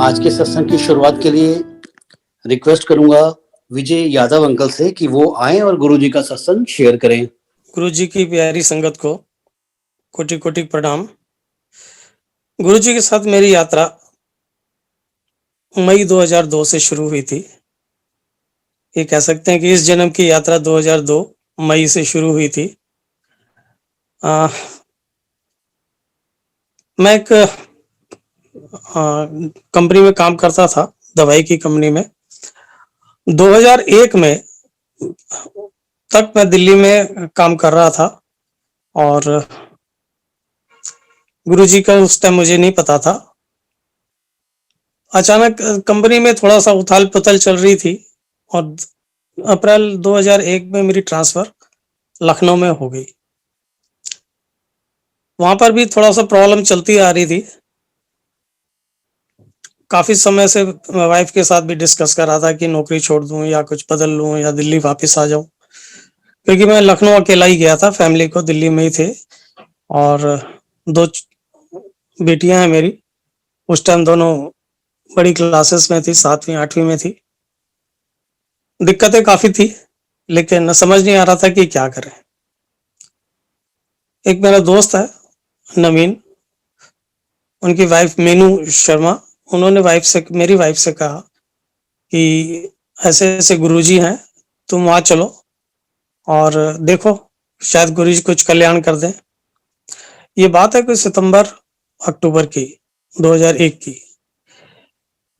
आज के सत्संग की शुरुआत के लिए रिक्वेस्ट करूंगा विजय यादव अंकल से कि वो आए और गुरुजी का सत्संग शेयर करें। गुरु जी की प्यारी संगत को कोटि कोटि प्रणाम। गुरु जी के साथ मेरी यात्रा मई 2002 से शुरू हुई थी। ये कह सकते हैं कि इस जन्म की यात्रा 2002 मई से शुरू हुई थी। मैं एक कंपनी में काम करता था, दवाई की कंपनी में। 2001 में तक मैं दिल्ली में काम कर रहा था और गुरुजी का उस टाइम मुझे नहीं पता था। अचानक कंपनी में थोड़ा सा उथल पुथल चल रही थी और अप्रैल 2001 में मेरी ट्रांसफर लखनऊ में हो गई। वहां पर भी थोड़ा सा प्रॉब्लम चलती आ रही थी। काफी समय से वाइफ के साथ भी डिस्कस कर रहा था कि नौकरी छोड़ दूं या कुछ बदल लूं या दिल्ली वापस आ जाऊं, क्योंकि मैं लखनऊ अकेला ही गया था, फैमिली को दिल्ली में ही थे और दो बेटियां हैं मेरी। उस टाइम दोनों बड़ी क्लासेस में थी, 7वीं 8वीं में थी। दिक्कतें काफी थी लेकिन समझ नहीं आ रहा था कि क्या करें। एक मेरा दोस्त है नवीन, उनकी वाइफ मीनू शर्मा, उन्होंने मेरी वाइफ से कहा कि ऐसे ऐसे गुरुजी हैं, तुम वहां चलो और देखो, शायद गुरुजी कुछ कल्याण कर दें। ये बात है कोई सितंबर अक्टूबर की 2001 की।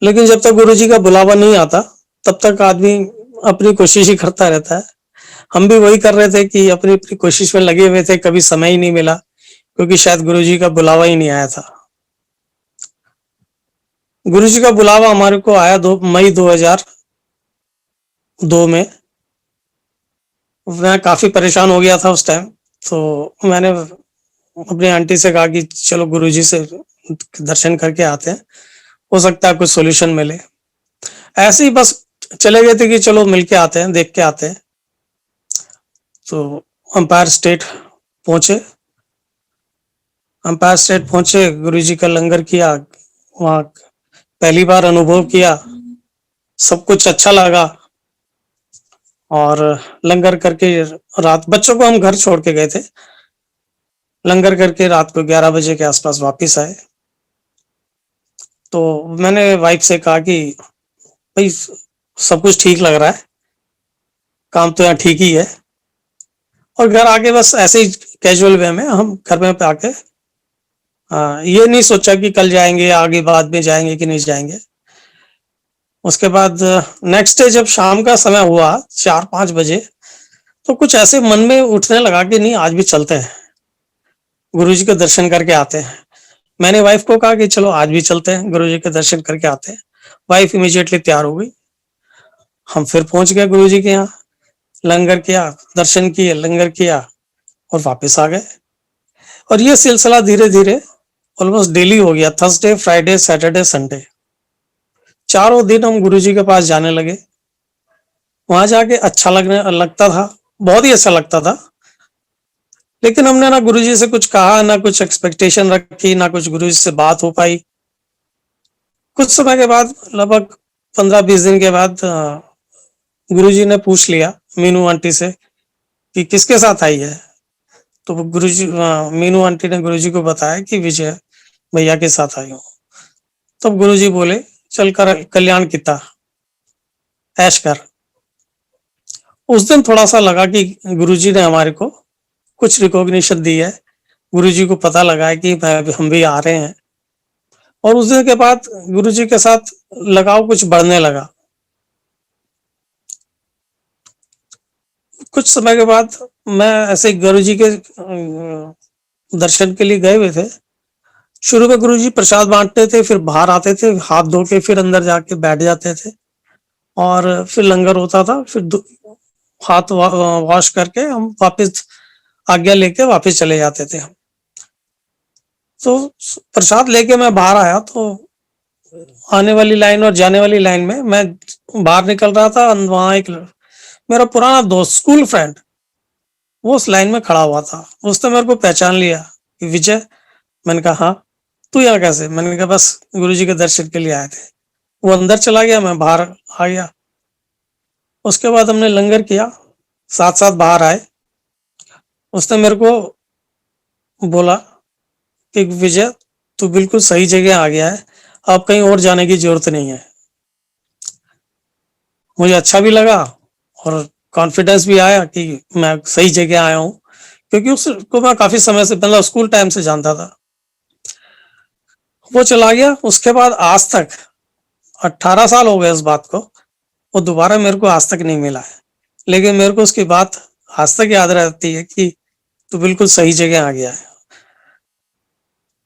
लेकिन जब तक गुरुजी का बुलावा नहीं आता तब तक आदमी अपनी कोशिश ही करता रहता है। हम भी वही कर रहे थे कि अपनी अपनी कोशिश में लगे हुए थे, कभी समय ही नहीं मिला क्योंकि शायद गुरुजी का बुलावा ही नहीं आया था। गुरुजी का बुलावा हमारे को आया मई 2002 में। मैं काफी परेशान हो गया था उस टाइम, तो मैंने अपनी आंटी से कहा कि चलो गुरुजी से दर्शन करके आते हैं, हो सकता है कुछ सोल्यूशन मिले। ऐसे ही बस चले गए थे कि चलो मिल के आते हैं, देख के आते हैं। तो अंपायर स्टेट पहुंचे। गुरुजी का लंगर किया, वहां पहली बार अनुभव किया, सब कुछ अच्छा लगा। और लंगर करके रात, बच्चों को हम घर छोड़ के गए थे, लंगर करके रात को 11 बजे के आसपास वापस आए। तो मैंने वाइफ से कहा कि भाई सब कुछ ठीक लग रहा है, काम तो यहाँ ठीक ही है। और घर आके बस ऐसे ही कैजुअल वे में हम घर में आके ये नहीं सोचा कि कल जाएंगे, आगे बाद में जाएंगे कि नहीं जाएंगे। उसके बाद नेक्स्ट डे जब शाम का समय हुआ 4-5 बजे, तो कुछ ऐसे मन में उठने लगा कि नहीं आज भी चलते हैं, गुरुजी के दर्शन करके आते हैं। मैंने वाइफ को कहा कि चलो आज भी चलते हैं, गुरुजी के दर्शन करके आते हैं। वाइफ इमीडिएटली तैयार हो गई। हम फिर पहुंच गए गुरुजी के यहाँ, लंगर किया, दर्शन किए, लंगर किया और वापस आ गए। और ये सिलसिला धीरे धीरे ऑलमोस्ट डेली हो गया। थर्सडे, फ्राइडे, सैटरडे, संडे, चारों दिन हम गुरुजी के पास जाने लगे। वहां जाके अच्छा लगता था, बहुत ही अच्छा लगता था। लेकिन हमने ना गुरुजी से कुछ कहा, ना कुछ एक्सपेक्टेशन रखी, ना कुछ गुरुजी से बात हो पाई। कुछ समय के बाद, लगभग 15-20 दिन के बाद, गुरुजी ने पूछ लिया मीनू आंटी से कि किसके साथ आई है। तो गुरुजी, मीनू आंटी ने गुरुजी को बताया कि विजय भैया के साथ आई हूँ। तब गुरुजी बोले चल कर कल्याण किता, ऐश कर। उस दिन थोड़ा सा लगा कि गुरुजी ने हमारे को कुछ रिकॉग्निशन दी है, गुरुजी को पता लगा है कि हम भी आ रहे हैं। और उस दिन के बाद गुरुजी के साथ लगाव कुछ बढ़ने लगा। कुछ समय के बाद मैं ऐसे गुरुजी के दर्शन के लिए गए हुए थे। शुरू में गुरुजी प्रसाद बांटते थे, फिर बाहर आते थे हाथ धो के, फिर अंदर जाके बैठ जाते थे और फिर लंगर होता था, फिर हाथ वॉश करके हम वापस आज्ञा लेके वापस चले जाते थे। तो प्रसाद लेके मैं बाहर आया तो आने वाली लाइन और जाने वाली लाइन में मैं बाहर निकल रहा था। वहां एक मेरा पुराना दोस्त, स्कूल फ्रेंड, वो उस लाइन में खड़ा हुआ था। उसने मेरे को पहचान लिया कि विजय। मैंने कहा हाँ, तू यहाँ कैसे? मैंने कहा बस गुरुजी के दर्शन के लिए आए थे। वो अंदर चला गया, मैं बाहर आ गया। उसके बाद हमने लंगर किया, साथ साथ बाहर आए। उसने मेरे को बोला कि विजय, तू बिल्कुल सही जगह आ गया है, अब कहीं और जाने की जरूरत नहीं है। मुझे अच्छा भी लगा और कॉन्फिडेंस भी आया कि मैं सही जगह आया हूँ, क्योंकि उसको मैं काफी समय से, मतलब स्कूल टाइम से जानता था। वो चला गया। उसके बाद आज तक 18 साल हो गए इस बात को, वो दोबारा मेरे को आज तक नहीं मिला है, लेकिन मेरे को उसकी बात आज तक याद रहती है कि तू बिल्कुल सही जगह आ गया है।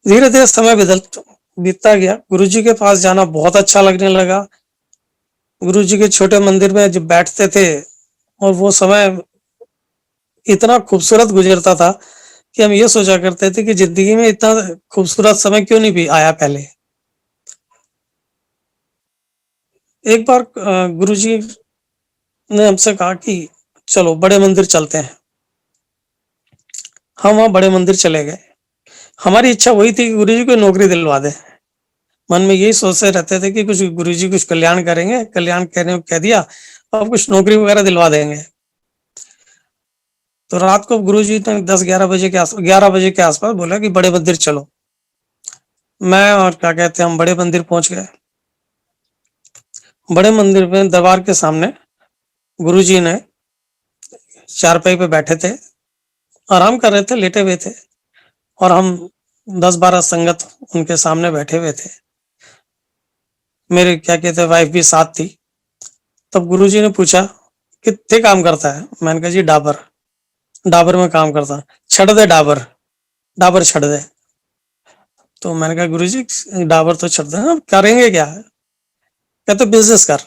धीरे धीरे समय बदल बीतता गया, गुरुजी के पास जाना बहुत अच्छा लगने लगा। गुरुजी के छोटे मंदिर में जब बैठते थे, और वो समय इतना खूबसूरत गुजरता था कि हम ये सोचा करते थे कि जिंदगी में इतना खूबसूरत समय क्यों नहीं भी आया पहले। एक बार गुरुजी ने हमसे कहा कि चलो बड़े मंदिर चलते हैं। हम वहां बड़े मंदिर चले गए। हमारी इच्छा वही थी कि गुरुजी को नौकरी दिलवा दे। मन में यही सोचते रहते थे कि कुछ गुरुजी कुछ कल्याण करेंगे, कल्याण कहने को कह दिया, अब कुछ नौकरी वगैरह दिलवा देंगे। तो रात को गुरुजी ने 11 बजे के आसपास बोला कि बड़े मंदिर चलो। मैं और क्या कहते हैं, हम बड़े मंदिर पहुंच गए। बड़े मंदिर में दरबार के सामने गुरुजी ने चारपाई पे बैठे थे, आराम कर रहे थे, लेटे हुए थे, और हम 10-12 संगत उनके सामने बैठे हुए थे। मेरे क्या कहते हैं वाइफ भी साथ थी। तब गुरुजी ने पूछा कितने काम करता है। मैंने कहा जी डाबर, डाबर में काम करता। छड़ दे डाबर, डाबर छड़ दे। तो मैंने कहा गुरुजी डाबर तो छड़ दे, हम करेंगे क्या? कहते बिजनेस कर।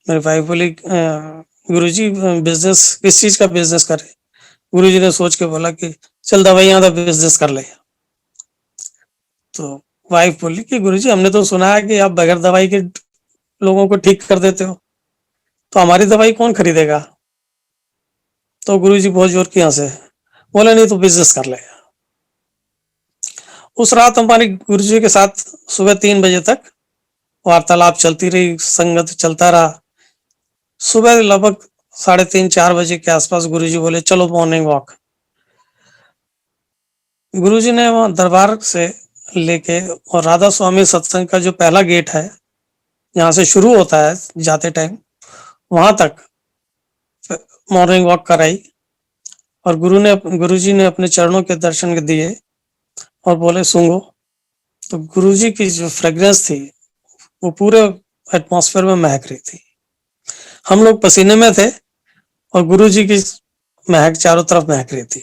मेरी वाइफ बोली गुरुजी बिजनेस किस चीज का बिजनेस करे? गुरुजी ने सोच के बोला कि चल दवाइयां का बिजनेस कर ले। तो वाइफ बोली कि गुरुजी हमने तो सुना है कि आप बगैर दवाई के लोगों को ठीक कर देते हो, तो हमारी दवाई कौन खरीदेगा? तो गुरुजी बहुत जोर की हंसे, बोले नहीं तो बिजनेस कर ले। उस रात हमारी गुरुजी के साथ सुबह 3 बजे तक वार्तालाप चलती रही, संगत चलता रहा। सुबह लगभग 3:30-4 बजे के आसपास गुरुजी बोले चलो मॉर्निंग वॉक। गुरुजी ने वहां दरबार से लेके, और राधा स्वामी सत्संग का जो पहला गेट है, जहां से शुरू होता है जाते टाइम, वहां तक मॉर्निंग वॉक कराई। और गुरुजी ने अपने चरणों के दर्शन दिए और बोले सूंघो। तो गुरुजी की जो फ्रेग्रेंस थी वो पूरे एटमॉस्फेयर में महक रही थी। हम लोग पसीने में थे और गुरुजी की महक चारों तरफ महक रही थी।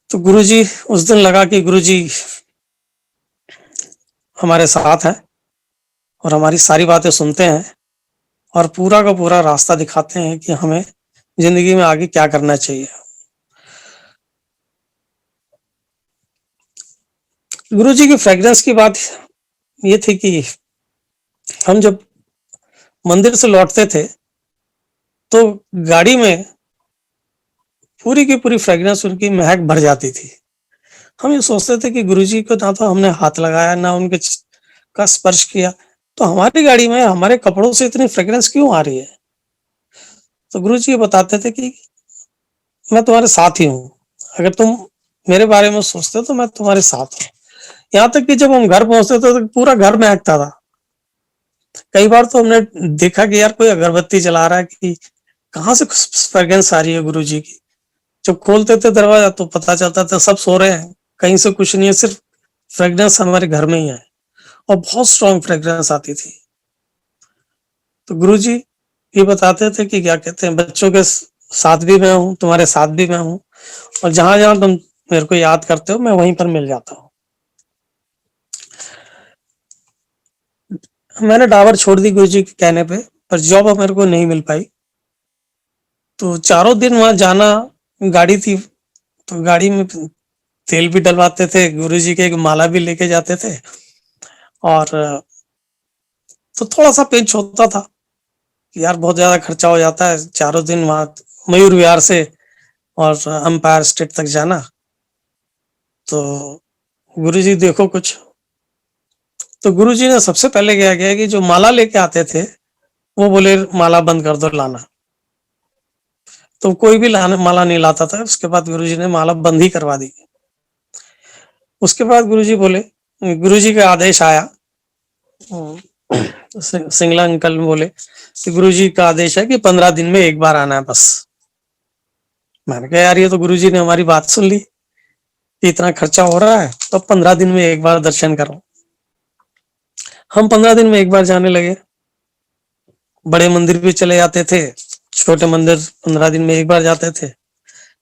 तो गुरुजी, उस दिन लगा कि गुरुजी हमारे साथ हैं और हमारी सारी बातें सुनते हैं और पूरा का पूरा रास्ता दिखाते हैं कि हमें जिंदगी में आगे क्या करना चाहिए। गुरुजी की फ्रेग्रेंस की बात ये थी कि हम जब मंदिर से लौटते थे तो गाड़ी में पूरी की पूरी फ्रेग्रेंस उनकी महक भर जाती थी। हम ये सोचते थे कि गुरुजी को ना तो हमने हाथ लगाया, ना उनके का स्पर्श किया, तो हमारी गाड़ी में हमारे कपड़ों से इतनी फ्रेग्रेंस क्यों आ रही है? तो गुरुजी ये बताते थे कि मैं तुम्हारे साथ ही हूँ, अगर तुम मेरे बारे में सोचते हो तो मैं तुम्हारे साथ हूँ। यहाँ तक कि जब हम घर पहुंचते थे तो पूरा घर महकता था। कई बार तो हमने देखा कि यार कोई अगरबत्ती जला रहा है, कि कहाँ से फ्रेग्रेंस आ रही है गुरुजी की। जब खोलते थे दरवाजा तो पता चलता था सब सो रहे हैं, कहीं से कुछ नहीं है, सिर्फ फ्रेग्रेंस हमारे घर में ही है, और बहुत स्ट्रॉन्ग फ्रेग्रेंस आती थी। तो गुरुजी ये बताते थे कि क्या कहते हैं, बच्चों के साथ भी मैं हूँ, तुम्हारे साथ भी मैं हूँ, और जहां जहां तुम मेरे को याद करते हो मैं वहीं पर मिल जाता हूँ। मैंने डाबर छोड़ दी गुरुजी के कहने पे, पर जॉब मेरे को नहीं मिल पाई। तो चारों दिन वहां जाना, गाड़ी थी तो गाड़ी में तेल भी डलवाते थे, गुरुजी के एक माला भी लेके जाते थे, और तो थोड़ा सा पिंच होता था कि यार बहुत ज्यादा खर्चा हो जाता है, चारों दिन वहां मयूर विहार से और अंपायर स्टेट तक जाना। तो गुरुजी देखो कुछ तो गुरुजी ने सबसे पहले क्या किया कि जो माला लेके आते थे वो बोले माला बंद कर दो लाना। तो कोई भी लाने माला नहीं लाता था। उसके बाद गुरुजी ने माला बंद ही करवा दी। उसके बाद गुरुजी बोले, गुरुजी का आदेश आया, सिंगला अंकल बोले कि गुरुजी का आदेश है कि 15 दिन में एक बार आना है बस। मैंने कहा यार ये तो गुरुजी ने हमारी बात सुन ली कि इतना खर्चा हो रहा है तो 15 दिन में एक बार दर्शन करो। हम 15 दिन में एक बार जाने लगे। बड़े मंदिर भी चले जाते थे, छोटे मंदिर 15 दिन में एक बार जाते थे।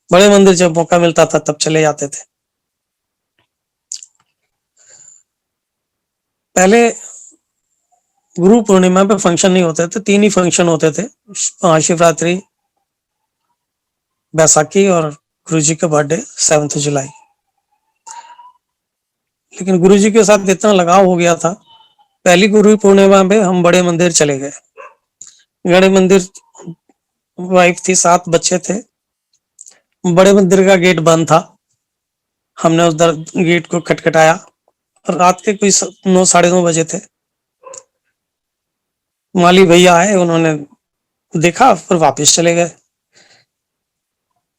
बड़े मंदिर जब मौका मिलता था तब चले जाते थे। पहले गुरु पूर्णिमा पे फंक्शन नहीं होते थे, 3 ही फंक्शन होते थे, महाशिवरात्रि, बैसाखी और गुरुजी का बर्थडे 7 जुलाई। लेकिन गुरुजी के साथ इतना लगाव हो गया था, पहली गुरु पूर्णिमा पे हम बड़े मंदिर चले गए। बड़े मंदिर वाइफ थी, 7 बच्चे थे। बड़े मंदिर का गेट बंद था। हमने उधर गेट को खटखटाया। रात के कोई 9 साढ़े 9 बजे थे। माली भैया आए, उन्होंने देखा फिर वापस चले गए।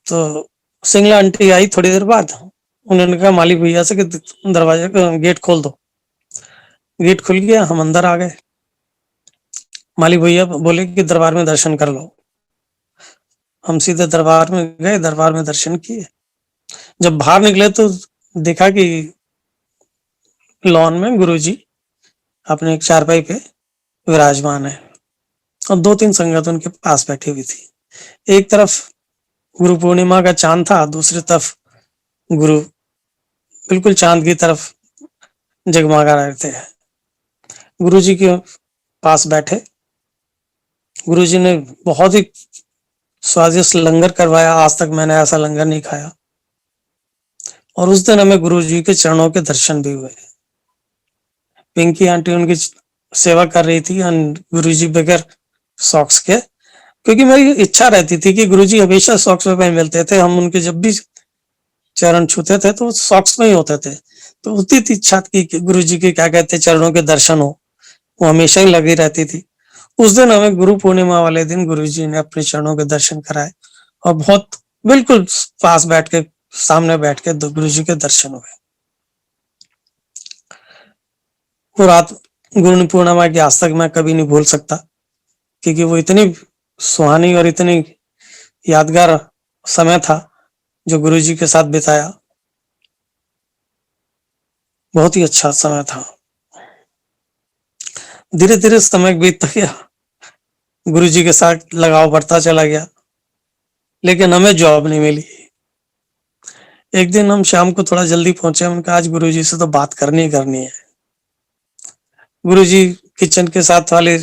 तो सिंगला आंटी आई थोड़ी देर बाद, उन्होंने कहा माली भैया से कि दरवाजे का गेट खोल दो। गेट खुल गया, हम अंदर आ गए। माली भैया बोले कि दरबार में दर्शन कर लो। हम सीधे दरबार में गए, दरबार में दर्शन किए। जब बाहर निकले तो देखा कि लॉन में गुरुजी अपने एक चारपाई पे विराजमान है और 2-3 संगत उनके पास बैठी हुई थी। एक तरफ गुरु पूर्णिमा का चांद था, दूसरी तरफ गुरु बिल्कुल चांद की तरफ जगमगा रहे थे। गुरुजी के पास बैठे। गुरुजी ने बहुत ही स्वादिष्ट लंगर करवाया। आज तक मैंने ऐसा लंगर नहीं खाया। और उस दिन हमें गुरुजी के चरणों के दर्शन भी हुए। पिंकी आंटी उनकी सेवा कर रही थी गुरुजी बगैर सॉक्स के, क्योंकि मेरी इच्छा रहती थी कि गुरुजी हमेशा सॉक्स में मिलते थे। हम उनके जब भी चरण छूते थे तो सॉक्स में ही होते थे। तो उतनी इच्छा थी कि गुरुजी के क्या कहते चरणों के दर्शन हो, वो हमेशा ही लगी रहती थी। उस दिन हमें गुरु पूर्णिमा वाले दिन गुरुजी ने अपने चरणों के दर्शन कराए और बहुत बिल्कुल पास बैठ के, सामने बैठ के गुरुजी के दर्शन हुए। वो रात गुरु पूर्णिमा की आज तक मैं कभी नहीं भूल सकता, क्योंकि वो इतनी सुहानी और इतनी यादगार समय था जो गुरुजी के साथ बिताया। बहुत ही अच्छा समय था। धीरे धीरे समय बीतता गया, गुरुजी के साथ लगाव बढ़ता चला गया, लेकिन हमें जॉब नहीं मिली। एक दिन हम शाम को थोड़ा जल्दी पहुंचे। हमने कहा आज गुरुजी से तो बात करनी ही करनी है। गुरुजी किचन के साथ वाले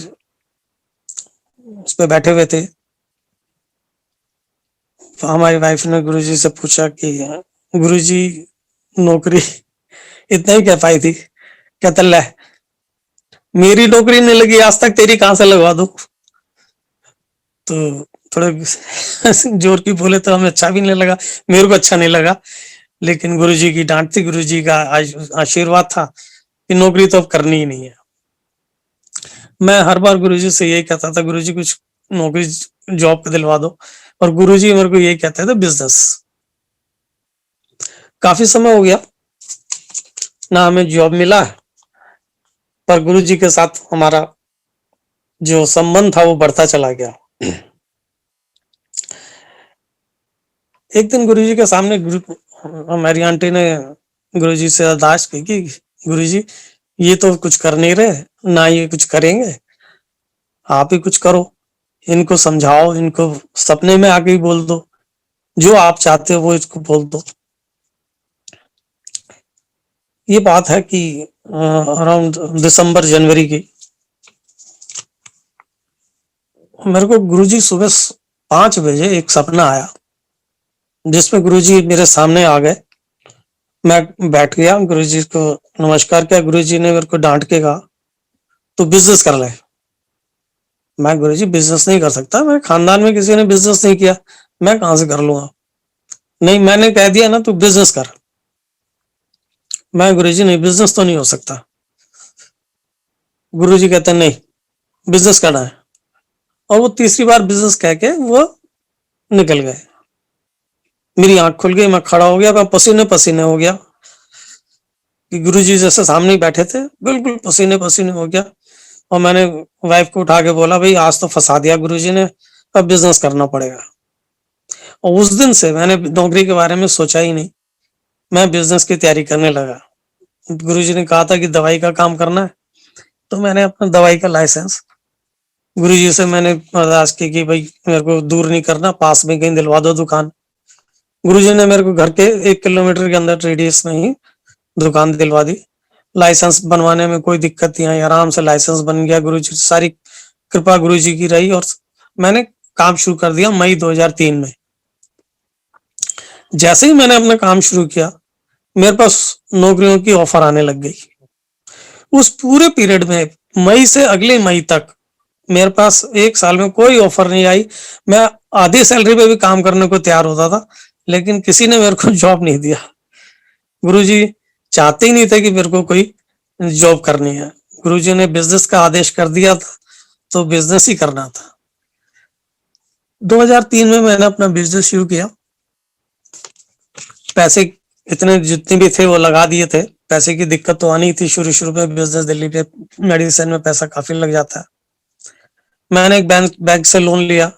उस पे बैठे हुए थे। हमारी वाइफ ने गुरुजी से पूछा कि गुरुजी नौकरी इतना ही कह पाई थी। कहता ले मेरी नौकरी नहीं लगी आज तक, तेरी कहां से लगवा दूं। तो थोड़ा जोर की बोले तो हमें अच्छा भी नहीं लगा, मेरे को अच्छा नहीं लगा। लेकिन गुरुजी की डांट थी, गुरुजी का आशीर्वाद था कि नौकरी तो अब करनी ही नहीं है। मैं हर बार गुरुजी से यही कहता था, गुरुजी कुछ नौकरी जॉब दिलवा दो, और गुरुजी मेरे को यही कहते थे बिजनेस। काफी समय हो गया ना हमें जॉब मिला, पर गुरुजी के साथ हमारा जो संबंध था वो बढ़ता चला गया। एक दिन गुरुजी के सामने हमारी आंटी ने गुरुजी से अरदास की कि गुरुजी ये तो कुछ कर नहीं रहे, ना ये कुछ करेंगे, आप ही कुछ करो, इनको समझाओ, इनको सपने में आके ही बोल दो, जो आप चाहते हो वो इसको बोल दो। ये बात है कि अराउंड दिसंबर जनवरी की। मेरे को गुरुजी सुबह 5 बजे एक सपना आया जिसमें गुरुजी मेरे सामने आ गए। मैं बैठ गया, गुरुजी को नमस्कार किया। गुरुजी ने मेरे को डांट के कहा तू बिजनेस कर ले। मैं गुरुजी बिजनेस नहीं कर सकता, मेरे खानदान में किसी ने बिजनेस नहीं किया, मैं कहां से कर लूंगा। नहीं, मैंने कह दिया ना तू बिजनेस कर। मैं गुरुजी नहीं, बिजनेस तो नहीं हो सकता। गुरुजी कहते नहीं, बिजनेस करना है। और वो तीसरी बार बिजनेस कह के वो निकल गए। मेरी आंख खुल गई, मैं खड़ा हो गया, मैं पसीने पसीने हो गया कि गुरुजी जैसे सामने ही बैठे थे, बिल्कुल पसीने पसीने हो गया। और मैंने वाइफ को उठा के बोला, भाई आज तो फंसा दिया गुरुजी ने, अब बिजनेस करना पड़ेगा। और उस दिन से मैंने नौकरी के बारे में सोचा ही नहीं, मैं बिजनेस की तैयारी करने लगा। गुरुजी ने कहा था कि दवाई का काम करना है, तो मैंने अपना दवाई का लाइसेंस गुरुजी से मैंने अरदास की कि भाई मेरे को दूर नहीं करना, पास में कहीं दिलवा दो दुकान। गुरुजी ने मेरे को घर के 1 किलोमीटर के अंदर रेडियस में ही दुकान दिलवा दी। लाइसेंस बनवाने में कोई दिक्कत नहीं आई, आराम से लाइसेंस बन गया। गुरुजी सारी कृपा गुरुजी की रही और मैंने काम शुरू कर दिया मई 2003 में। जैसे ही मैंने अपना काम शुरू किया, मेरे पास नौकरियों की ऑफर आने लग गई। उस पूरे पीरियड में मई से अगले मई तक मेरे पास 1 साल में कोई ऑफर नहीं आई। मैं आधी सैलरी पे भी काम करने को तैयार होता था, लेकिन किसी ने मेरे को जॉब नहीं दिया। गुरुजी चाहते ही नहीं थे कि मेरे को कोई जॉब करनी है। गुरुजी ने बिजनेस का आदेश कर दिया था, तो बिजनेस ही करना था। 2003 में मैंने अपना बिजनेस शुरू किया। पैसे इतने जितने भी थे वो लगा दिए थे। पैसे की दिक्कत तो आनी थी शुरू शुरू में, बिजनेस दिल्ली पे मेडिसिन में पैसा काफी लग जाता है। मैंने एक बैंक से लोन लिया।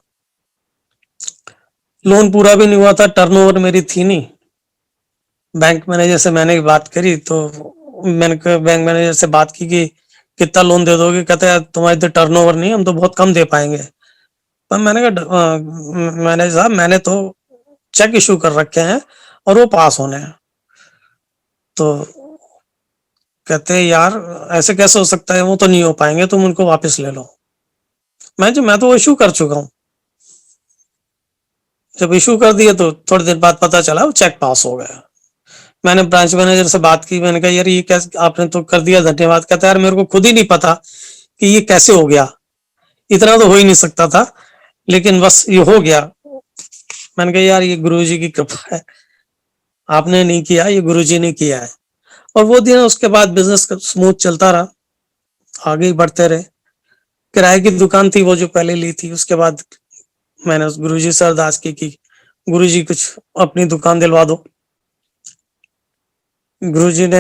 लोन पूरा भी नहीं हुआ था, टर्नओवर मेरी थी नहीं। बैंक मैनेजर से मैंने बात करी, तो मैंने बैंक मैनेजर से बात की कि कितना लोन दे दोगे। कहते हैं तुम्हारी तो टर्नओवर नहीं, हम तो बहुत कम दे पाएंगे। पर मैंने कहा मैनेजर साहब, मैंने तो चेक इशू कर रखे हैं और वो पास होने हैं। तो कहते हैं यार ऐसे कैसे हो सकता है, वो तो नहीं हो पाएंगे, तुम उनको वापस ले लो। मैं तो इशू कर चुका हूँ। जब इशू कर दिया तो थोड़ी देर बाद पता चला वो चेक पास हो गया। मैंने ब्रांच मैनेजर से बात की, मैंने कहा यार ये कैसे आपने तो कर दिया, धन्यवाद। कहता है यार मेरे को खुद ही नहीं पता कि ये कैसे हो गया, इतना तो हो ही नहीं सकता था, लेकिन बस ये हो गया। मैंने कहा यार ये गुरुजी की कृपा है, आपने नहीं किया, ये गुरुजी ने किया है। और वो दिन उसके बाद बिजनेस स्मूथ चलता रहा, आगे ही बढ़ते रहे। किराए की दुकान थी वो जो पहले ली थी, उसके बाद मैंने उस गुरुजी से अरदास की कि गुरुजी कुछ अपनी दुकान दिलवा दो। गुरुजी ने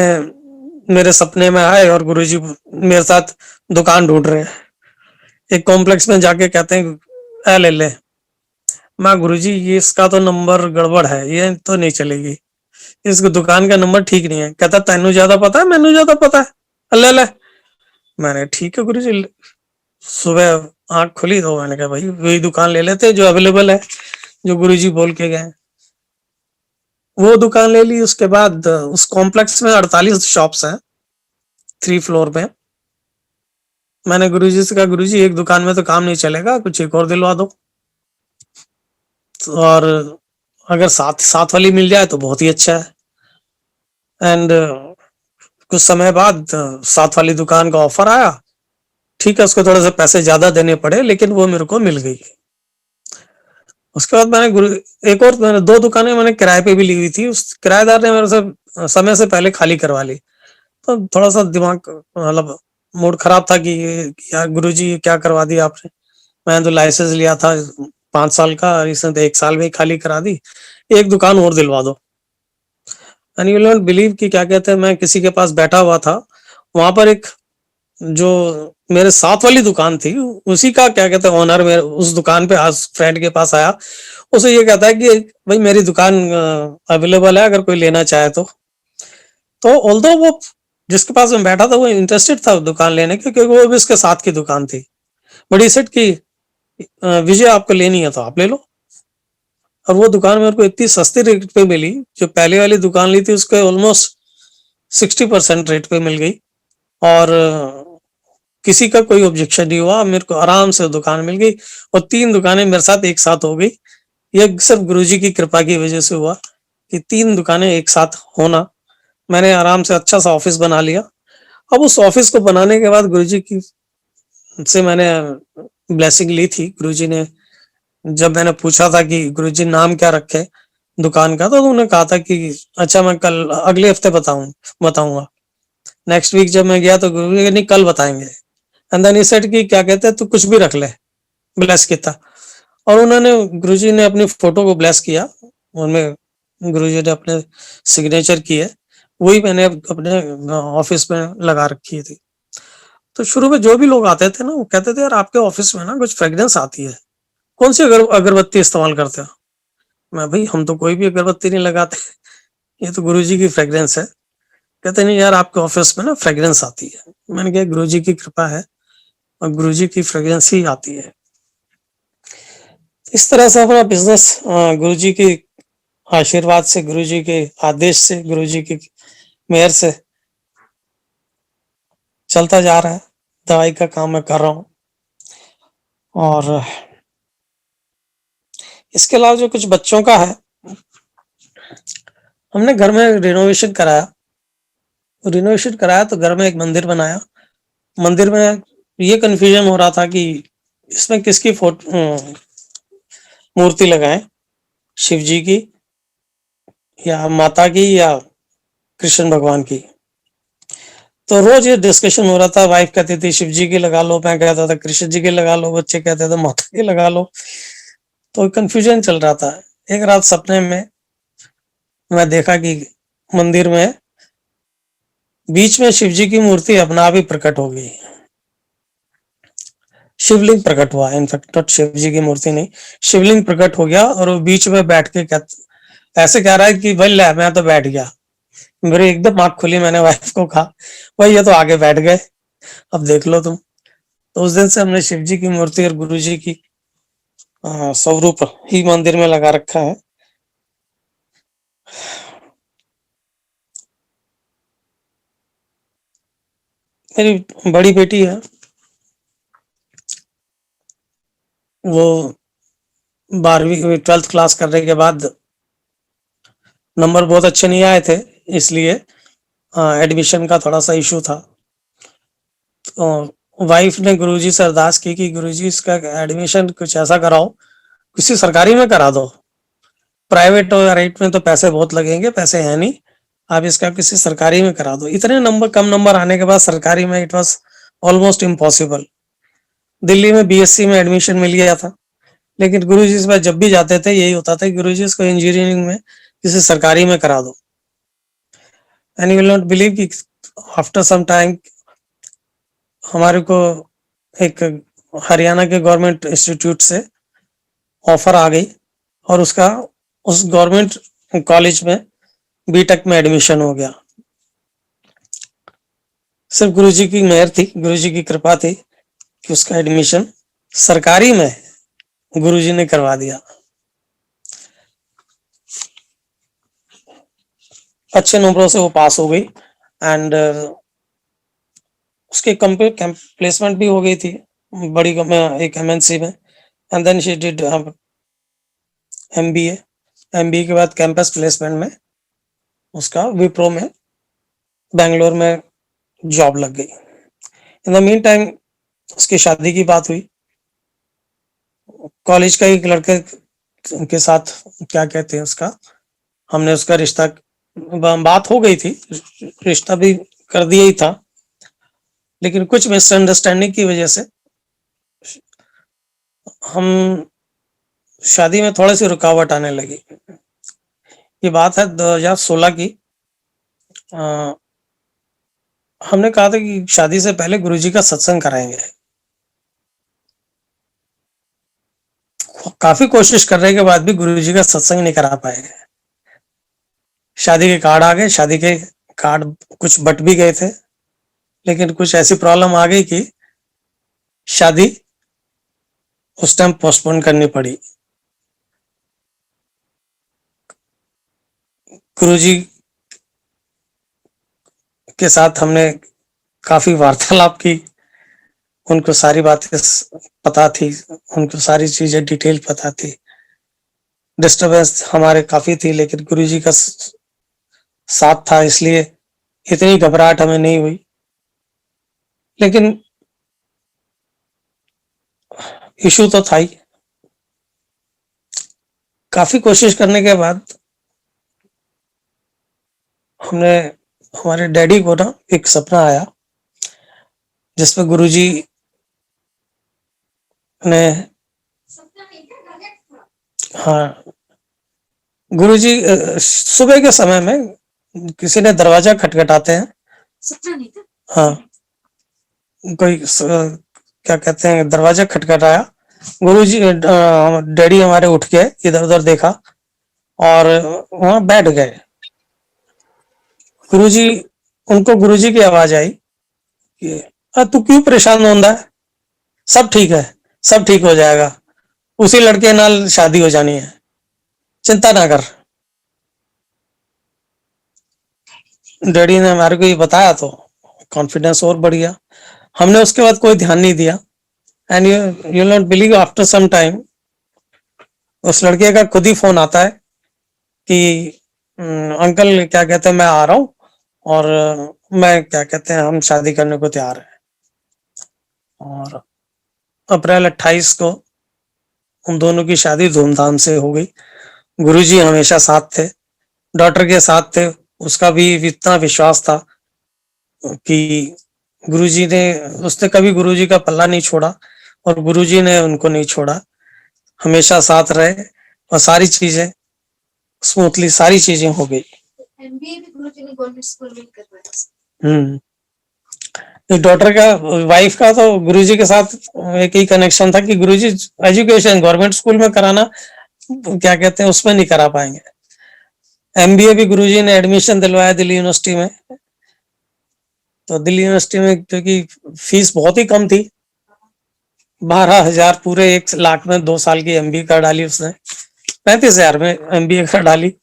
मेरे सपने में आए और गुरुजी मेरे साथ दुकान ढूंढ रहे हैं। एक कॉम्प्लेक्स में जाके कहते हैं ले ले। मैं गुरुजी ये इसका तो नंबर गड़बड़ है, ये तो नहीं चलेगी, इस दुकान का नंबर ठीक नहीं है। कहता तेनू ज्यादा पता है, मैनू ज्यादा पता है, ले ले। मैंने ठीक है गुरुजी। सुबह आंख खुली तो मैंने कहा भाई वही दुकान ले लेते जो अवेलेबल है, जो गुरुजी बोल के गए। वो दुकान ले ली। उसके बाद उस कॉम्प्लेक्स में 48 शॉप्स हैं 3 फ्लोर पे। मैंने गुरुजी से कहा गुरुजी एक दुकान में तो काम नहीं चलेगा, कुछ एक और दिलवा दो। और अगर साथ साथ वाली मिल जाए तो बहुत ही अच्छा है। एंड कुछ समय बाद साथ वाली दुकान का ऑफर आया। ठीक है, उसको थोड़े से पैसे ज्यादा देने पड़े, लेकिन वो मेरे को मिल गई। उसके बाद एक और मैंने 2 दुकानें मैंने किराए पे भी ली हुई थी। उस किराएदार ने मेरे से समय से पहले खाली करवा ली, तो थोड़ा सा दिमाग मतलब मूड खराब था कि यार गुरुजी क्या करवा दिया आपने। मैंने तो लाइसेंस लिया था 5 साल का, इसने तो 1 साल में ही खाली करा दी, एक दुकान और दिलवा दो। एंड यू डोंट बिलीव कि क्या कहते हैं, मैं किसी के पास बैठा हुआ था, वहां पर एक जो मेरे साथ वाली दुकान थी उसी का क्या कहते हैं ओनर मेरे उस दुकान पे आज फ्रेंड के पास आया। उसे ये कहता है कि भाई मेरी दुकान अवेलेबल है, अगर कोई लेना चाहे तो ऑल्दो वो जिसके पास मैं बैठा था वो इंटरेस्टेड था दुकान लेने के, क्योंकि वो भी उसके साथ की दुकान थी। बट ही सेड कि विजय आपको लेनी है तो आप ले लो। और वो दुकान मेरे को इतनी सस्ती रेट पे मिली, जो पहले वाली दुकान ली थी उसके ऑलमोस्ट 60% रेट पे मिल गई। और किसी का कोई ऑब्जेक्शन नहीं हुआ, मेरे को आराम से दुकान मिल गई और 3 दुकानें मेरे साथ एक साथ हो गई। ये सिर्फ गुरुजी की कृपा की वजह से हुआ कि 3 दुकानें एक साथ होना। मैंने आराम से अच्छा सा ऑफिस बना लिया। अब उस ऑफिस को बनाने के बाद गुरुजी की से मैंने ब्लेसिंग ली थी। गुरुजी ने जब मैंने पूछा था कि गुरुजी नाम क्या रखे दुकान का, तो उन्होंने कहा था कि अच्छा मैं कल अगले हफ्ते बताऊंगा। नेक्स्ट वीक जब मैं गया तो गुरुजी ने कल बताएंगे। एंड देन ही सेड कि क्या कहते हैं, तू कुछ भी रख ले, ब्लेस किया। और उन्होंने, गुरुजी ने अपनी फोटो को ब्लेस किया, उनमें गुरुजी ने अपने सिग्नेचर की है, वही मैंने अपने ऑफिस में लगा रखी थी। तो शुरू में जो भी लोग आते थे ना, वो कहते थे यार आपके ऑफिस में ना कुछ फ्रेग्रेंस आती है, कौन सी अगरबत्ती इस्तेमाल करते हो? मैं, भाई हम तो कोई भी अगरबत्ती नहीं लगाते, ये तो गुरुजी की फ्रेग्रेंस है। कहते नहीं यार आपके ऑफिस में ना फ्रेग्रेंस आती है। मैंने कहा गुरुजी की कृपा है और गुरुजी की फ्रेग्रेंस ही आती है। इस तरह से अपना बिजनेस गुरुजी के आशीर्वाद से, गुरुजी के आदेश से, गुरुजी की मेहर से चलता जा रहा है। दवाई का काम मैं कर रहा हूँ, और इसके अलावा जो कुछ बच्चों का है, हमने घर में रिनोवेशन कराया। तो घर में एक मंदिर बनाया। मंदिर में ये कंफ्यूजन हो रहा था कि इसमें किसकी फोटो मूर्ति लगाएं, शिव जी की या माता की या कृष्ण भगवान की। तो रोज ये डिस्कशन हो रहा था। वाइफ कहती थी शिव जी की लगा लो, मैं कहता था कृष्ण जी की लगा लो, बच्चे कहते थे माता की लगा लो। तो कंफ्यूजन चल रहा था। एक रात सपने में मैं देखा कि मंदिर में बीच में शिव जी की मूर्ति अपना आप ही प्रकट हो गई। शिवलिंग प्रकट हुआ, इनफैक्ट नॉट शिव जी की मूर्ति नहीं, शिवलिंग प्रकट हो गया। और वो बीच में बैठ के ऐसे कह रहा है कि भाई ले, मैं तो बैठ गया। मेरी एकदम आंख खुली, मैंने वाइफ को कहा भाई ये तो आगे बैठ गए, अब देख लो तुम। तो उस दिन से हमने शिव जी की मूर्ति और गुरु जी की स्वरूप ही मंदिर में लगा रखा है। मेरी बड़ी बेटी है, वो 12वीं 12th क्लास करने के बाद नंबर बहुत अच्छे नहीं आए थे, इसलिए एडमिशन का थोड़ा सा इशू था। तो वाइफ ने गुरुजी से अरदास की कि गुरुजी इसका एडमिशन कुछ ऐसा कराओ, किसी सरकारी में करा दो। प्राइवेट और राइट में तो पैसे बहुत लगेंगे, पैसे हैं नहीं, आप इसका किसी सरकारी में करा दो। इतने नंबर, कम नंबर आने के बाद सरकारी में it was almost impossible. Delhi में बीएससी में एडमिशन मिल गया था, लेकिन गुरुजी इस बार जब भी जाते थे यही होता था, गुरुजी इसको इंजीनियरिंग में किसी सरकारी में करा दो। And you will not believe कि आफ्टर सम टाइम हमारे को एक हरियाणा के गवर्नमेंट इंस्टीट्यूट से ऑफर आ गई, और उसका उस गवर्नमेंट कॉलेज में बीटेक में एडमिशन हो गया। सिर्फ गुरुजी की मेहर थी, गुरुजी की कृपा थी कि उसका एडमिशन सरकारी में गुरुजी ने करवा दिया। अच्छे नंबरों से वो पास हो गई, एंड उसके प्लेसमेंट भी हो गई थी बड़ी एक एमएनसी में। And then she did MBA. MBA के बाद कैंपस प्लेसमेंट में उसका विप्रो में बेंगलोर में जॉब लग गई। इन द मीन टाइम उसकी शादी की बात हुई। कॉलेज का एक लड़के के साथ, क्या कहते हैं उसका, हमने उसका रिश्ता, बात हो गई थी, रिश्ता भी कर दिया ही था, लेकिन कुछ मिसअंडरस्टैंडिंग की वजह से हम शादी में थोड़ी सी रुकावट आने लगी। ये बात है 2016 की। हमने कहा था कि शादी से पहले गुरुजी का सत्संग कराएंगे। काफी कोशिश करने के बाद भी गुरुजी का सत्संग नहीं करा पाए। शादी के कार्ड आ गए, शादी के कार्ड कुछ बट भी गए थे, लेकिन कुछ ऐसी प्रॉब्लम आ गई कि शादी उस टाइम पोस्टपोन करनी पड़ी। गुरुजी के साथ हमने काफी वार्तालाप की, उनको सारी बातें पता थी, उनको सारी चीजें डिटेल पता थी। डिस्टरबेंस हमारे काफी थी, लेकिन गुरुजी का साथ था, इसलिए इतनी घबराहट हमें नहीं हुई। लेकिन इशू तो था ही। काफी कोशिश करने के बाद हमने, हमारे डैडी को ना एक सपना आया जिसमें गुरुजी ने हाँ गुरुजी सुबह के समय में किसी ने दरवाजा खटखटाते हैं। हाँ क्या कहते हैं, दरवाजा खटखटाया। गुरुजी डैडी हमारे उठ के इधर उधर देखा और वहां बैठ गए। गुरुजी उनको गुरुजी की आवाज आई कि तू क्यों परेशान होता है, सब ठीक है, सब ठीक हो जाएगा, उसी लड़के नाल शादी हो जानी है, चिंता ना कर। डैडी ने हमारे को ये बताया तो कॉन्फिडेंस और बढ़ गया। हमने उसके बाद कोई ध्यान नहीं दिया। And you not believe, after some time उस लड़के का खुद ही फोन आता है कि अंकल क्या कहते हैं मैं आ रहा हूँ और मैं क्या कहते हैं हम शादी करने को तैयार हैं। और अप्रैल 28 को उन दोनों की शादी धूमधाम से हो गई। गुरुजी हमेशा साथ थे, डॉक्टर के साथ थे। उसका भी इतना विश्वास था कि गुरुजी ने, उसने कभी गुरुजी का पल्ला नहीं छोड़ा और गुरुजी ने उनको नहीं छोड़ा, हमेशा साथ रहे और सारी चीजें स्मूथली सारी चीजें हो गई। एमबीए भी गुरुजी ने गवर्नमेंट स्कूल में करवाया। डॉटर का, वाइफ का तो गुरुजी के साथ एक ही कनेक्शन था कि गुरुजी एजुकेशन गवर्नमेंट स्कूल में कराना क्या कहते हैं उसमें नहीं करा पाएंगे। एमबीए भी गुरुजी ने एडमिशन दिलवाया दिल्ली यूनिवर्सिटी में। तो दिल्ली यूनिवर्सिटी में क्योंकि फीस बहुत ही कम थी, 12,000 पूरे 1 लाख में 2 साल की एमबीए कर डाली उसने, 35,000 में एमबीए कर डाली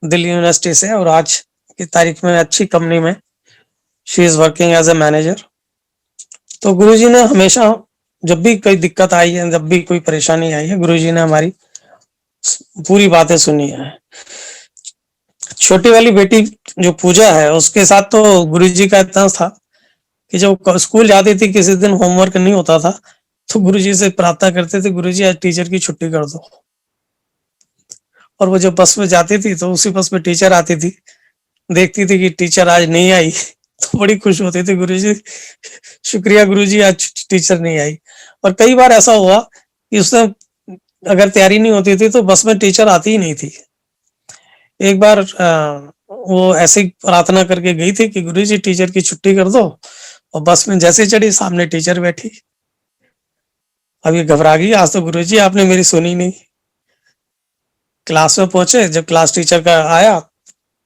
दिल्ली यूनिवर्सिटी से। और आज की तारीख में अच्छी कंपनी में she is working as a manager. तो गुरुजी ने हमेशा जब भी कोई दिक्कत आई है, जब भी कोई परेशानी आई है, गुरुजी ने हमारी पूरी बातें सुनी है। छोटी वाली बेटी जो पूजा है उसके साथ तो गुरुजी का इतना था कि जब स्कूल जाती थी किसी दिन होमवर्क नहीं होता था तो गुरुजी से प्रार्थना करते थे, गुरुजी आज टीचर की छुट्टी कर दो। और वो जब बस में जाती थी तो उसी बस में टीचर आती थी, देखती थी कि टीचर आज नहीं आई तो बड़ी खुश होती थी, गुरुजी शुक्रिया गुरुजी आज टीचर नहीं आई। और कई बार ऐसा हुआ कि उसने अगर तैयारी नहीं होती थी तो बस में टीचर आती ही नहीं थी। एक बार वो ऐसे ही प्रार्थना करके गई थी कि गुरुजी टीचर की छुट्टी कर दो, और बस में जैसे चढ़ी सामने टीचर बैठी। अब ये घबरा गई, आज तो गुरुजी आपने मेरी सुनी नहीं। क्लास में पहुंचे, जब क्लास टीचर का आया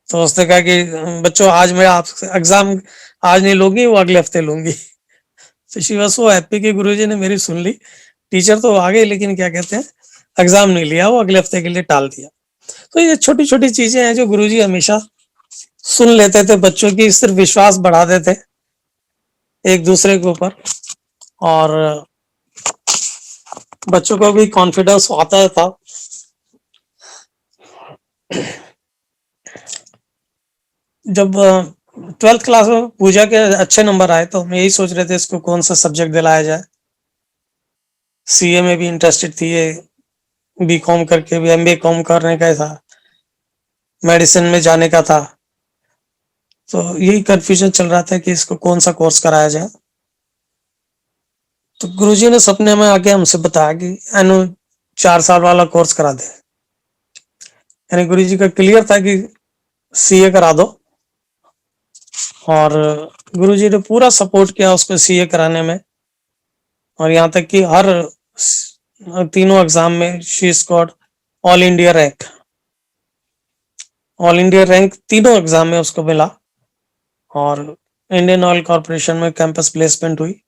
तो उसने कहा कि बच्चों आज मैं आपसे एग्जाम आज नहीं लूंगी, वो अगले हफ्ते लूंगी। तो शी वाज सो हैप्पी कि गुरुजी ने मेरी सुन ली, टीचर तो आ गए लेकिन क्या कहते हैं एग्जाम नहीं लिया, वो अगले हफ्ते के लिए टाल दिया। तो ये छोटी छोटी चीजें हैं जो गुरुजी हमेशा सुन लेते थे, बच्चों की सिर्फ विश्वास बढ़ा देते एक दूसरे के ऊपर, और बच्चों को भी कॉन्फिडेंस आता था। जब 12th क्लास में पूजा के अच्छे नंबर आए तो हम यही सोच रहे थे इसको कौन सा सब्जेक्ट दिलाया जाए। सीए में भी इंटरेस्टेड थी, ये बीकॉम करके भी एमबीए कॉम करने का था, मेडिसिन में जाने का था। तो यही कंफ्यूजन चल रहा था कि इसको कौन सा कोर्स कराया जाए। तो गुरुजी ने सपने में आके हमसे बताया कि एनु 4 साल वाला कोर्स करा दे। यानी गुरुजी का क्लियर था कि सीए करा दो, और गुरुजी ने पूरा सपोर्ट किया उसको सीए कराने में। और यहाँ तक कि हर तीनों एग्जाम में she scored all India rank, all India rank तीनों एग्जाम में उसको मिला। और इंडियन ऑयल कॉर्पोरेशन में कैंपस प्लेसमेंट हुई,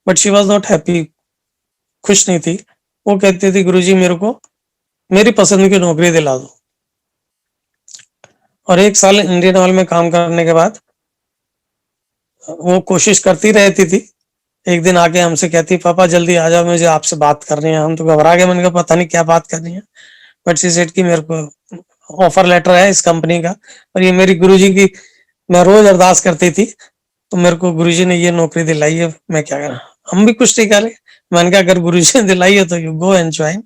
but she was not happy, खुश नहीं थी। वो कहती थी गुरुजी मेरे को मेरी पसंद की नौकरी दिला दो। और 1 साल इंडियन ऑयल में काम करने के बाद वो कोशिश करती रहती थी। एक दिन आके हमसे कहती पापा जल्दी आ जाओ, मुझे आपसे बात करनी है। हम तो घबरा गए, मैंने कहा पता नहीं क्या बात करनी है, बट शी सेड कि मेरे को ऑफर लेटर है इस कंपनी का, और ये मेरी गुरुजी की, मैं रोज अरदास करती थी तो मेरे को गुरुजी ने ये नौकरी दिलाई है, मैं क्या करा। हम भी कुछ नहीं करे, मैंने कहा अगर गुरुजी ने दिलाई है तो you go and join.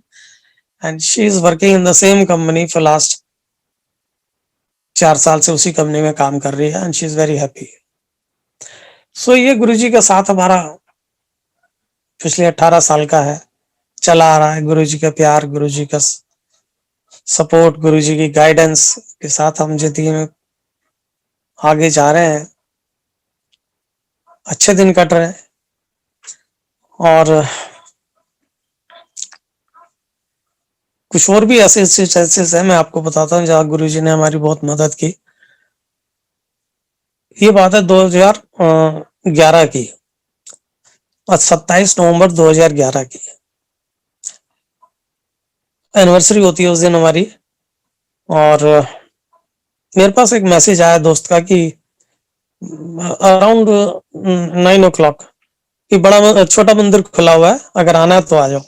And she is working in the same company for last 4 साल से उसी कंपनी में काम कर रही है, and she is very happy. So ये गुरुजी का साथ हमारा पिछले 18 साल का है। चला आ रहा है। गुरु जी का प्यार, गुरु जी का सपोर्ट, गुरु जी की गाइडेंस के साथ हम जिंदगी में आगे जा रहे हैं। अच्छे दिन कट रहे हैं। और कुछ और भी ऐसे ऐसे चांसेस है, मैं आपको बताता हूँ जहाँ गुरु जी ने हमारी बहुत मदद की। ये बात है 2011 की, और 27 नवंबर 2011 की एनिवर्सरी होती है उस दिन हमारी। और मेरे पास एक मैसेज आया दोस्त का कि अराउंड 9 o'clock कि बड़ा छोटा मंदिर खुला हुआ है, अगर आना है तो आ जाओ।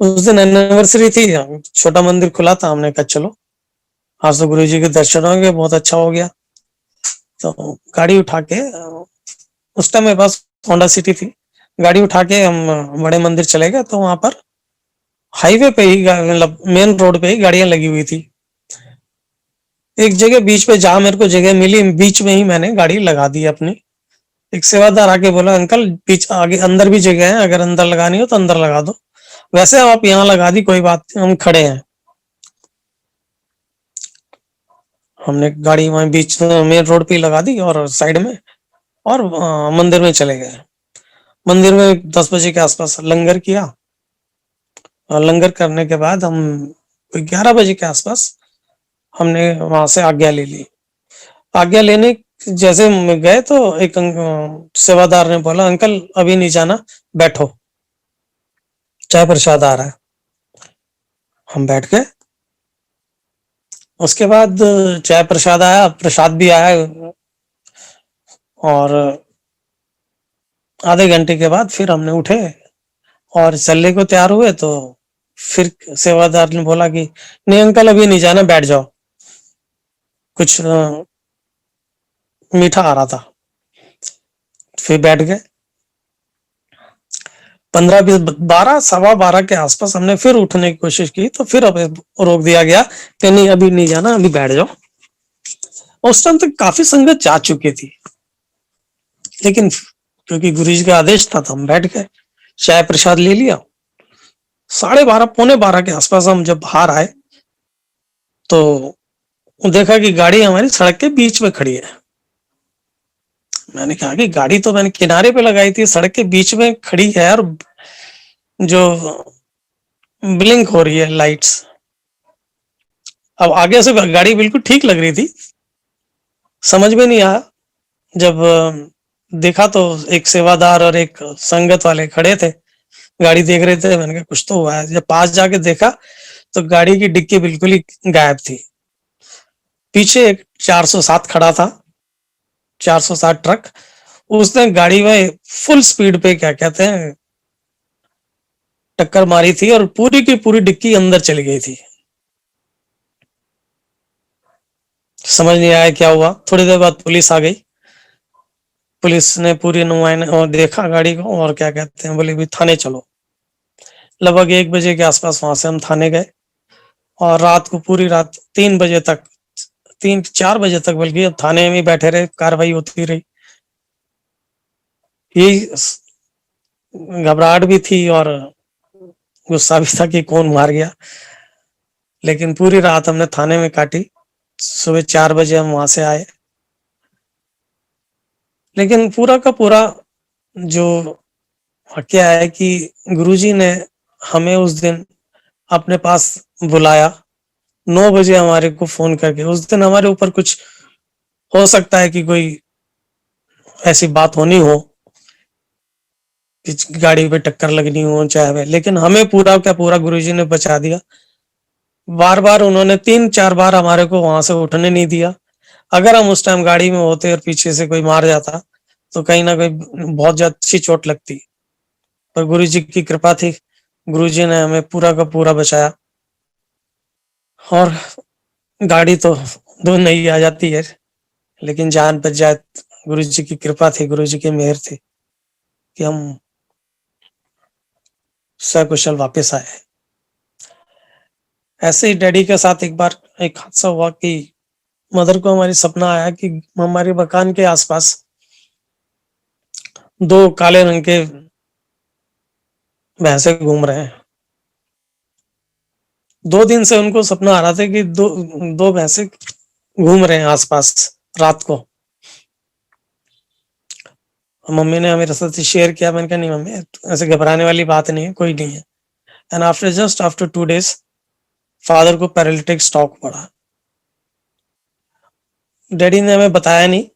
उस दिन एनिवर्सरी थी, छोटा मंदिर खुला था, हमने कहा चलो आज तो गुरु जी के दर्शन होंगे, बहुत अच्छा हो गया। तो गाड़ी उठा के, उस टाइम मेरे पास होंडा सिटी थी, गाड़ी उठा के हम बड़े मंदिर चले गए। तो वहां पर हाईवे पे ही, मतलब मेन रोड पे ही गाड़ियां लगी हुई थी। एक जगह बीच पे जहां मेरे को जगह मिली, बीच में ही मैंने गाड़ी लगा दी अपनी। एक सेवादार आके बोला, अंकल बीच आगे अंदर भी जगह है, अगर अंदर लगानी हो तो अंदर लगा दो, वैसे आप यहाँ लगा दी, कोई बात नहीं, हम खड़े हैं। हमने गाड़ी वहां बीच मेन रोड पे लगा दी और साइड में, और मंदिर में चले गए। मंदिर में 10 बजे के आसपास लंगर किया, और लंगर करने के बाद हम 11 बजे के आसपास हमने वहां से आज्ञा ले ली। आज्ञा लेने जैसे गए तो एक सेवादार ने बोला, अंकल अभी नहीं जाना, बैठो, चाय प्रसाद आ रहा है। हम बैठ गए। उसके बाद चाय प्रसाद आया, प्रसाद भी आया, और आधे घंटे के बाद फिर हमने उठे और चलने को तैयार हुए। तो फिर सेवादार ने बोला कि नहीं अंकल अभी नहीं जाना, बैठ जाओ, कुछ मीठा आ रहा था। फिर बैठ गए। 15 20 12 12:15 के आसपास हमने फिर उठने की कोशिश की, तो फिर अब रोक दिया गया कि नहीं अभी नहीं जाना, अभी बैठ जाओ। उस टाइम तक काफी संगत जा चुकी थी, लेकिन क्योंकि गुरु जी का आदेश था तो हम बैठ गए, चाय प्रसाद ले लिया। 12:30 12:45 के आसपास हम जब बाहर आए तो देखा कि गाड़ी हमारी सड़क के बीच में खड़ी है। मैंने कहा कि गाड़ी तो मैंने किनारे पे लगाई थी, सड़क के बीच में खड़ी है, और जो ब्लिंक हो रही है लाइट्स। अब आगे से गाड़ी बिल्कुल ठीक लग रही थी, समझ में नहीं आया। जब देखा तो एक सेवादार और एक संगत वाले खड़े थे, गाड़ी देख रहे थे। मैंने कहा कुछ तो हुआ है। जब पास जाके देखा तो गाड़ी की डिक्की बिल्कुल ही गायब थी। पीछे एक 407 खड़ा था, 407 ट्रक। उसने गाड़ी में फुल स्पीड पे, क्या कहते हैं, टक्कर मारी थी, और पूरी की पूरी डिक्की अंदर चली गई थी। समझ नहीं आया क्या हुआ। थोड़ी देर बाद पुलिस आ गई। पुलिस ने पूरी नुमाइंदा और देखा गाड़ी को, और क्या कहते हैं, बोले भी थाने चलो। लगभग 1 बजे के आसपास वहां से हम थाने गए, और रात को पूरी रात 3 बजे तक, 3 4 बजे तक बल्कि थाने में बैठे रहे, कार्रवाई होती रही। यही घबराहट भी थी और गुस्सा भी था कि कौन मार गया। लेकिन पूरी रात हमने थाने में काटी। सुबह 4 बजे हम वहां से आए। लेकिन पूरा का पूरा जो क्या है कि गुरुजी ने हमें उस दिन अपने पास बुलाया 9 बजे, हमारे को फोन करके। उस दिन हमारे ऊपर कुछ, हो सकता है कि कोई ऐसी बात होनी हो कि गाड़ी पे टक्कर लगनी हो चाहे, लेकिन हमें पूरा क्या पूरा गुरुजी ने बचा दिया। बार बार उन्होंने 3 4 बार हमारे को वहां से उठने नहीं दिया। अगर हम उस टाइम गाड़ी में होते और पीछे से कोई मार जाता तो कहीं ना कहीं बहुत ज्यादा अच्छी चोट लगती। पर गुरु जी की कृपा थी, गुरु जी ने हमें पूरा का पूरा बचाया। और गाड़ी तो दो नहीं आ जाती है, लेकिन जान बच जाए, गुरु जी की कृपा थी, गुरु जी की मेहर थी कि हम सकुशल वापस आए। ऐसे ही डैडी के साथ एक बार एक हादसा हुआ कि मदर को हमारी सपना आया कि हमारे मकान के आसपास 2 काले रंग के भैंसे घूम रहे हैं। 2 दिन से उनको सपना आ रहा था कि दो दो भैंसे घूम रहे हैं आसपास रात को। मम्मी ने मेरे साथ शेयर किया, मैंने कहा नहीं मम्मी ऐसे घबराने वाली बात नहीं है, कोई नहीं है। एंड आफ्टर 2 days फादर को पैरालिटिक स्ट्रोक पड़ा। डैडी ने हमें बताया नहीं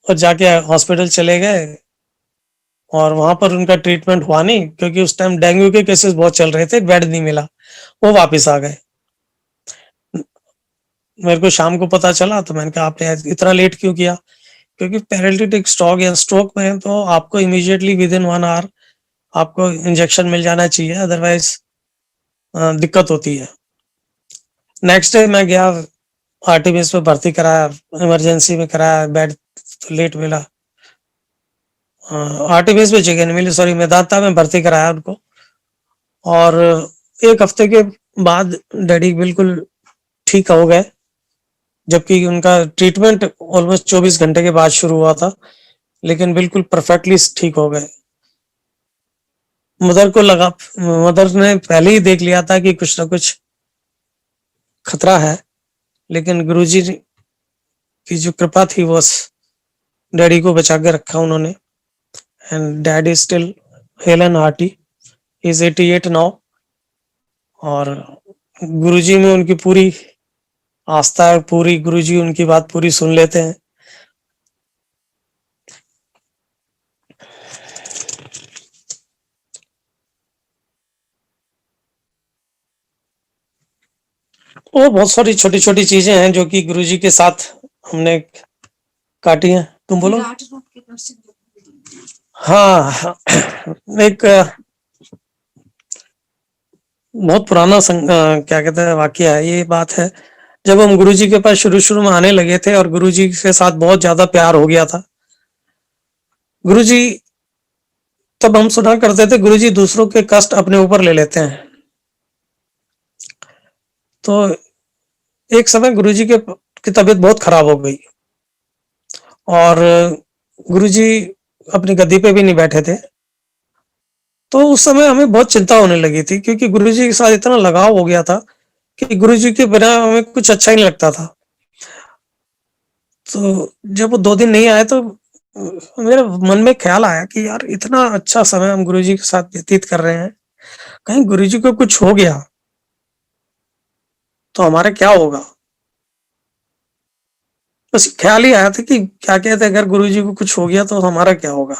और जाके हॉस्पिटल चले गए और वहां पर उनका ट्रीटमेंट हुआ नहीं, क्योंकि उस टाइम डेंगू के केसेस बहुत चल रहे थे, बेड नहीं मिला, वो वापस आ गए। मेरे को शाम को पता चला तो मैंने कहा आपने इतना लेट क्यों किया, क्योंकि पैरालिटिक स्ट्रोक या स्ट्रोक में तो आपको इमीडिएटली विद इन 1 hour आपको इंजेक्शन मिल जाना चाहिए, अदरवाइज दिक्कत होती है। नेक्स्ट डे मैं गया, आरटीपीएस पे भर्ती कराया, इमरजेंसी में कराया, बेड तो लेट मिला। आरटीपीएस पे जगह नहीं मिली, सॉरी मेदांता में भर्ती कराया उनको। और 1 हफ्ते के बाद डैडी बिल्कुल ठीक हो गए, जबकि उनका ट्रीटमेंट ऑलमोस्ट 24 घंटे के बाद शुरू हुआ था, लेकिन बिल्कुल परफेक्टली ठीक हो गए। मदर ने पहले ही देख लिया था कि कुछ ना कुछ खतरा है, लेकिन गुरुजी की जो कृपा थी वो डैडी को बचा के रखा उन्होंने। And dad is still hello and hearty, is 88 now. और गुरुजी में उनकी पूरी आस्था है, पूरी गुरुजी उनकी बात पूरी सुन लेते हैं। और बहुत सारी छोटी छोटी चीजें हैं जो कि गुरुजी के साथ हमने काटी हैं। तुम बोलो। विराट रूप के दर्शन करने। हाँ, एक बहुत पुराना क्या कहते हैं वाकया है, ये बात है। जब हम गुरुजी के पास शुरू शुरू में आने लगे थे और गुरुजी के साथ बहुत ज्यादा प्यार हो गया था, गुरुजी तब हम सुना करते थे गुरुजी दूसरों के कष्ट अपने ऊपर ले लेते हैं। तो एक समय गुरुजी की तबीयत बहुत खराब हो गई और गुरुजी अपनी गद्दी पे भी नहीं बैठे थे। तो उस समय हमें बहुत चिंता होने लगी थी, क्योंकि गुरुजी के साथ इतना लगाव हो गया था कि गुरुजी के बिना हमें कुछ अच्छा ही नहीं लगता था। तो जब वो 2 दिन नहीं आए तो मेरे मन में ख्याल आया कि यार इतना अच्छा समय हम गुरुजी के साथ व्यतीत कर रहे हैं, कहीं गुरुजी को कुछ हो गया तो हमारा क्या होगा। बस ख्याल ही आया था कि क्या कहते हैं, अगर गुरुजी को कुछ हो गया तो हमारा क्या होगा।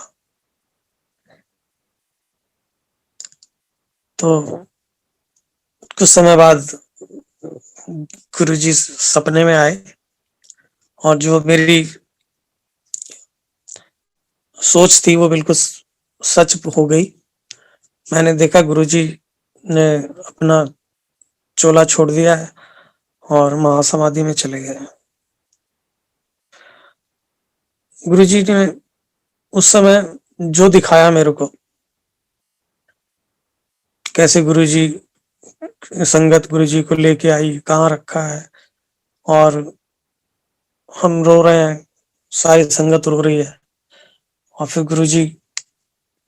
तो कुछ समय बाद गुरुजी सपने में आए और जो मेरी सोच थी वो बिल्कुल सच हो गई। मैंने देखा गुरुजी ने अपना चोला छोड़ दिया है और महासमाधि में चले गए। गुरुजी ने उस समय जो दिखाया मेरे को, कैसे गुरुजी संगत गुरुजी को लेके आई, कहाँ रखा है, और हम रो रहे हैं, सारी संगत रो रही है, और फिर गुरुजी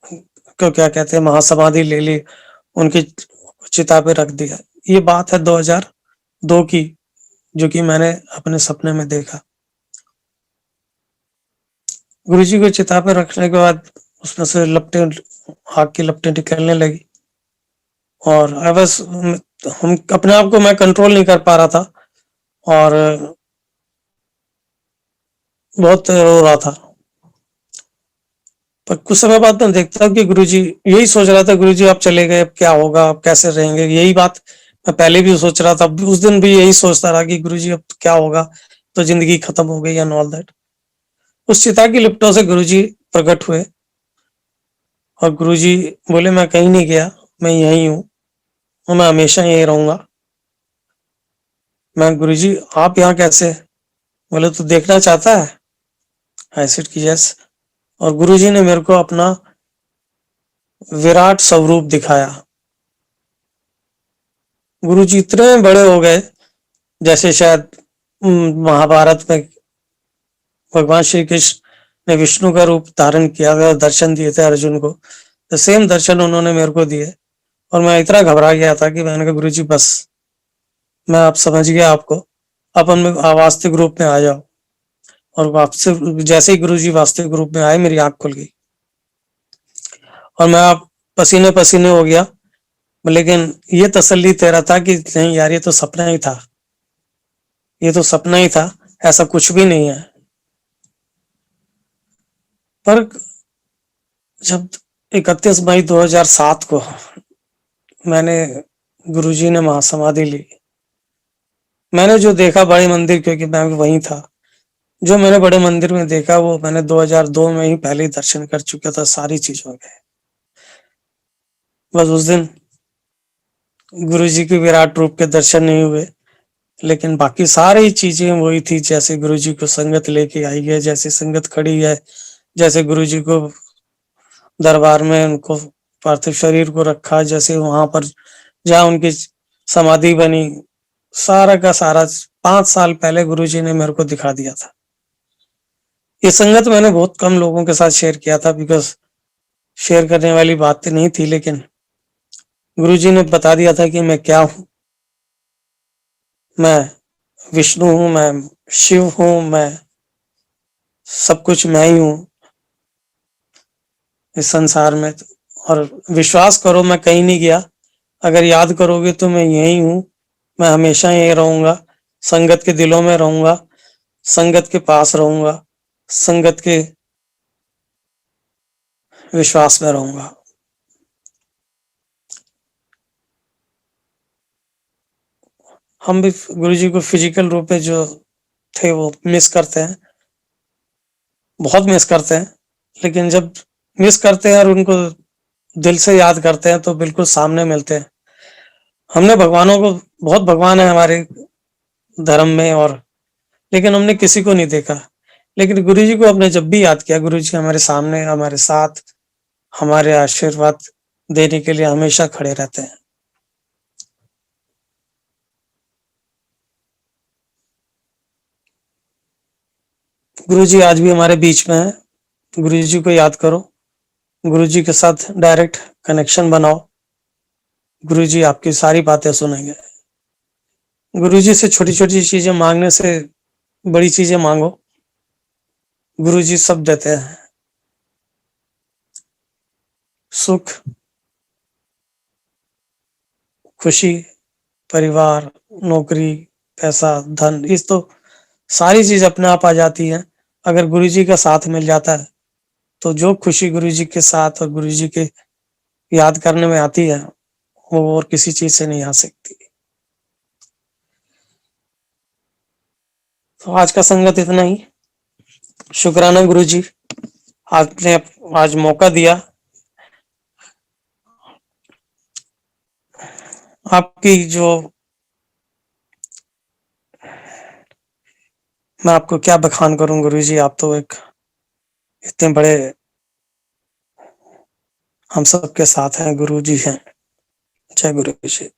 को क्या कहते हैं महासमाधि ले ली, उनकी चिता पे रख दिया। ये बात है 2002 की, जो कि मैंने अपने सपने में देखा। गुरुजी को चिता पे रखने के बाद उसमें से आग की लपटें निकलने लगी और हम अपने आप को मैं कंट्रोल नहीं कर पा रहा था और बहुत रो रहा था। पर कुछ समय बाद मैं देखता हूँ कि गुरुजी यही सोच रहा था, गुरुजी आप चले गए, अब क्या होगा, अब कैसे रहेंगे। यही बात मैं पहले भी सोच रहा था, उस दिन भी यही सोचता रहा कि गुरुजी अब क्या होगा, तो जिंदगी खत्म हो गई एंड ऑल दैट। उस चिता की लिपटों से गुरुजी प्रकट हुए और गुरुजी बोले मैं कहीं नहीं गया, मैं यही हूँ और मैं हमेशा यही रहूंगा। मैं गुरुजी आप यहाँ कैसे? बोले तू देखना चाहता है? आई सेड कि यस। और गुरुजी ने मेरे को अपना विराट स्वरूप दिखाया। गुरुजी इतने बड़े हो गए जैसे शायद महाभारत में भगवान श्री कृष्ण ने विष्णु का रूप धारण किया था, दर्शन दिए थे अर्जुन को, तो सेम दर्शन उन्होंने मेरे को दिए। और मैं इतना घबरा गया था कि मैंने कहा गुरुजी बस मैं आप समझ गया आपको, अपन में वास्तविक रूप में आ जाओ। और वास्तविक जैसे ही गुरुजी वास्तविक रूप में आए, मेरी आंख खुल गई और मैं आप पसीने पसीने हो गया। लेकिन ये तसल्ली तेरा था कि नहीं यार, ये तो सपना ही था, ये तो सपना ही था, ऐसा कुछ भी नहीं है। पर जब 31 मई 2007 को मैंने गुरुजी ने महासमाधि ली, मैंने जो देखा बड़े मंदिर, क्योंकि मैं वहीं था, जो मैंने बड़े मंदिर में देखा वो मैंने 2002 में ही पहले ही दर्शन कर चुका था सारी चीजों के। बस उस दिन गुरुजी के विराट रूप के दर्शन नहीं हुए, लेकिन बाकी सारी चीजें वही थी जैसे गुरुजी को संगत लेके आई है, जैसे संगत खड़ी है, जैसे गुरुजी को दरबार में उनको पार्थिव शरीर को रखा, जैसे वहां पर जहाँ उनकी समाधि बनी, सारा का सारा 5 साल पहले गुरुजी ने मेरे को दिखा दिया था। ये संगत मैंने बहुत कम लोगों के साथ शेयर किया था, बिकॉज शेयर करने वाली बात नहीं थी, लेकिन गुरुजी ने बता दिया था कि मैं क्या हूं। मैं विष्णु हूं, मैं शिव हूं, मैं सब कुछ मैं ही हूं इस संसार में। और विश्वास करो, मैं कहीं नहीं गया। अगर याद करोगे तो मैं यही हूं, मैं हमेशा यही रहूंगा, संगत के दिलों में रहूंगा, संगत के पास रहूंगा, संगत के विश्वास में रहूंगा। हम भी गुरुजी को फिजिकल रूप में जो थे वो मिस करते हैं, बहुत मिस करते हैं। लेकिन जब मिस करते हैं और उनको दिल से याद करते हैं तो बिल्कुल सामने मिलते हैं। हमने भगवानों को, बहुत भगवान है हमारे धर्म में, और लेकिन हमने किसी को नहीं देखा। लेकिन गुरुजी को हमने जब भी याद किया, गुरुजी हमारे सामने, हमारे साथ, हमारे आशीर्वाद देने के लिए हमेशा खड़े रहते हैं। गुरुजी आज भी हमारे बीच में है। गुरुजी को याद करो, गुरुजी के साथ डायरेक्ट कनेक्शन बनाओ, गुरुजी आपकी सारी बातें सुनेंगे। गुरुजी से छोटी छोटी चीजें मांगने से बड़ी चीजें मांगो, गुरुजी सब देते हैं। सुख, खुशी, परिवार, नौकरी, पैसा, धन, इस तो सारी चीज अपने आप आ जाती है अगर गुरुजी का साथ मिल जाता है। तो जो खुशी गुरुजी के साथ और गुरुजी के याद करने में आती है, वो और किसी चीज से नहीं आ सकती। तो आज का संगत इतना ही। शुक्राना गुरुजी, आपने आज मौका दिया। आपकी जो, मैं आपको क्या बखान करूं गुरुजी, आप तो एक इतने बड़े हम सबके साथ हैं, गुरुजी हैं। जय गुरु जी।